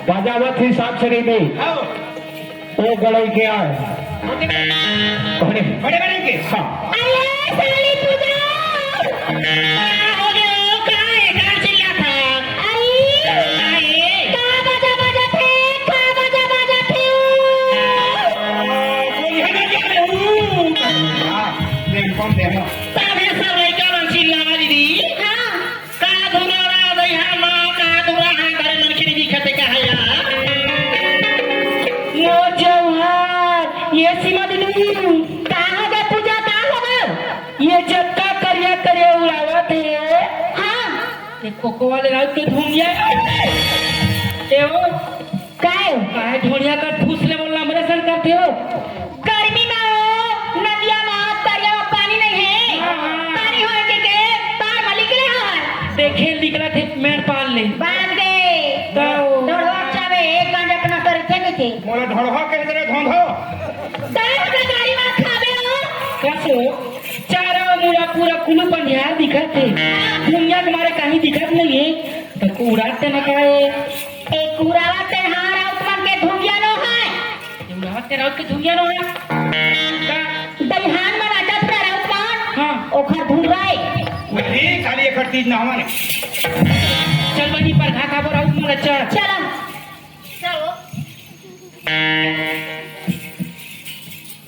बाजावत ही साक्षरी में वो गड़ई के आए बड़े बड़े के हाँ अरे साली पूजा थे। हाँ कोको वाले रात के ढूंढिया एवो काहे ढोलिया का ठूसले बोलना हमरे सर करते हो। गर्मी में हो नदिया में तरिया में पानी नहीं है। पानी हो के तार में निकले है देखे निकला थे मेड़ पाल ले बांध दे दौड़वा चावे एक घंटे अपना कर थे मोला ढोढ़वा के तरह धोंधो तार में गाड़ी में खावे हो कैसे चारों मुरा पूरा कुलू पंजाब दिखत थे। दुनिया तुम्हारे कहीं दिखत नहीं है तो कूड़ाते न काहे एक कुरावा ते हार आउटमन के धुगिया नो है उड़ाते रात के धुइया नो है दईहान में राजा से आउटमन हां ओखर ढूंढवाई वही खाली एक चीज ना हमारे चल बनी पर खा खा बोरा उठ चल चलो चलो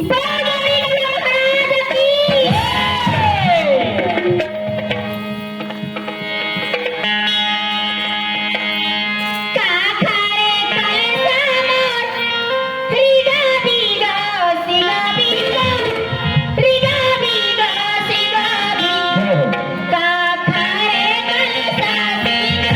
बागरी महाराज की का खारे कलसा मोर रिगा बिगा सिगा बिगा रिगा बिगा सिगा बिगा का खारे कलसा बिगा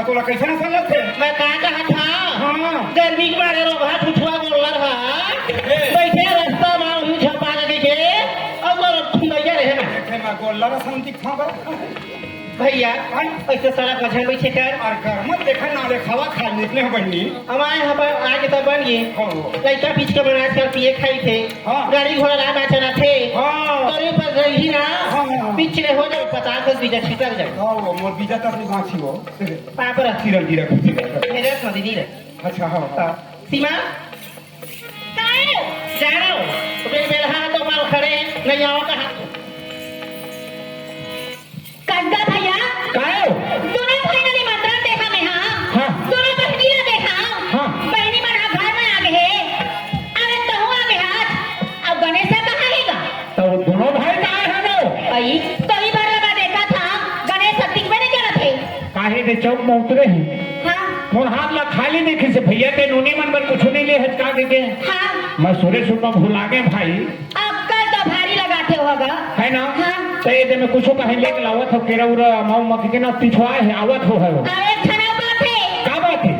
तोला कैसे ना समझ थे मैं कहा कहा था हाँ गर्मी के मारे रो हाथ उठवा बोल रहा बैठे रास्ता में उन छपा के अब भैया रहे ना मैं गोल्ला शांति खा भैया ऐसे सड़क मछल बैठे कर और गरमत देखा ना खावा खा निकले बहनी हमारे यहाँ पर आगे तो बन गए लड़का बीच के बना कर पिए खाई थे गाड़ी घोड़ा राह चला थे तरी पर रही ना पिछले हो जाए 50 बीजा छितर जाए मोर बीजा तक बाछी हो पापर तिरन गिरा मेरे नदी दी अच्छा हाँ सीमा जानो तो बेलहा तो माल खड़े नहीं आओ कहा कंदा भैया दोनों भाई ने निमंत्रण देखा मैं हाँ दोनों बहनी ने देखा बहनी मना घर में आ गए अरे तो हुआ मैं आज अब गणेश कहाँ हैगा तो दोनों भाई कहाँ है ना भाई तो ही बार मैं देखा था गणेश सत्ती में नहीं जाना थे काहे के चौक में उतरे ही कौन हाथ ला खाली देखे से भैया के नूनी मन पर कुछ नहीं ले हचका के मैं सुरे सुन भुला गए भाई अब कल तो भारी लगाते हो होगा है ना हाँ। तो ये दिन में कुछ कहीं लेके लावत हो केरा उरा माऊ मक्की के ना पिछवाए है आवत हो है वो अरे खाना बात है का बात है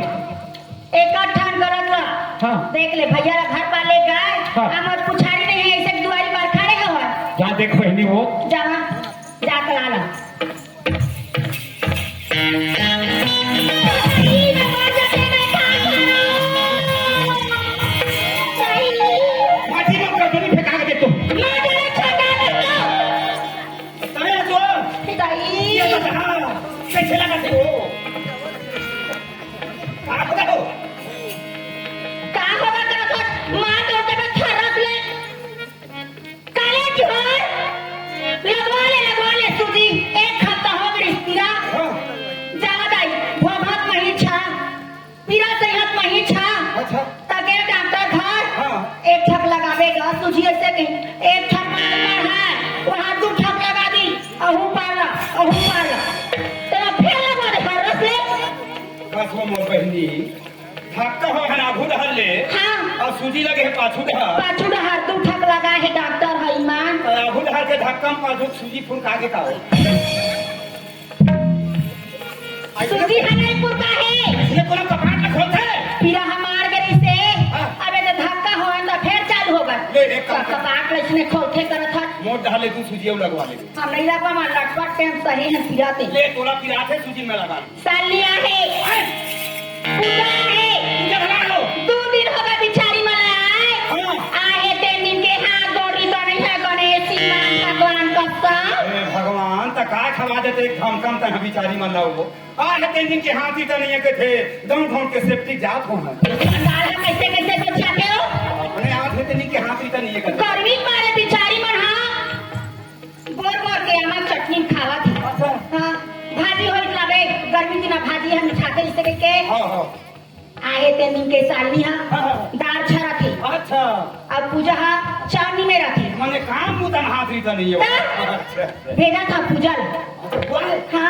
एक ठान करत ला हाँ देख ले भैया ला घर पाले गाय हाँ। हमर पुछारी नहीं है ऐसे दुआरी पर खड़े हो जा देख बहनी वो जा जा कर आला माटी में कटोरी फेंका के दे तू तबे ना तू कैसे लगा तू का बताओ अच्छा एक ठक लगावेगा तुझी ऐसे कहीं एक ठक मार है वहां दो ठक लगा दी अहू पाला तेरा फिर लगा दे बरस ले बस वो मोर बहनी थक्का हो है आगू डहल ले हाँ और सूजी लगे है पाछू डहल पाछू हाथ दो ठक लगा है डॉक्टर है ईमान आगू डहल के धक्का में पाछू सूजी फुनका के खाओ सूजी हनाईपुर का है ये पूरा कपड़ा का खोलते पीरा हमार गरी से अबे तो धक्का हो तो फिर चालू होगा ले एक काम कर। कपाट इसने खोलते करत था मोट डहले तू सूजी लगवा ले हम नहीं लगा मान लटपट टाइम सही है पिराते ले तोला पिराते सूजी में लगा सालिया है पूजा है पूजा लगा लो 2 दिन होगा बिचारी मला हाँ। आए 3 दिन के हाथ गौरी तो नहीं है गणेश ईमान भगवान कस्ता ए भगवान त का खवा देते एक धम कम त बिचारी मन लाओ आज 3 दिन के हाथी त नहीं है के थे गांव गांव के सेफ्टी जात हो है दादा कैसे कैसे बचा के हो अपने हाथ में नहीं के हाथी त नहीं है के गर्मी मारे बिचारी मन हाँ बोर बोर के हमार चटनी खावा थी अच्छा हाँ भाजी होई लागे गर्मी दिन भाजी हम खाते इसे के हां हां आए 3 दिन के सालनी हाँ, हाँ हाँ। दाल छरा थी अच्छा अब पूजा हाँ चावनी में रखी माने काम मुदन हाथी त नहीं है हाँ। भेजा था पूजा ला। बोले हाँ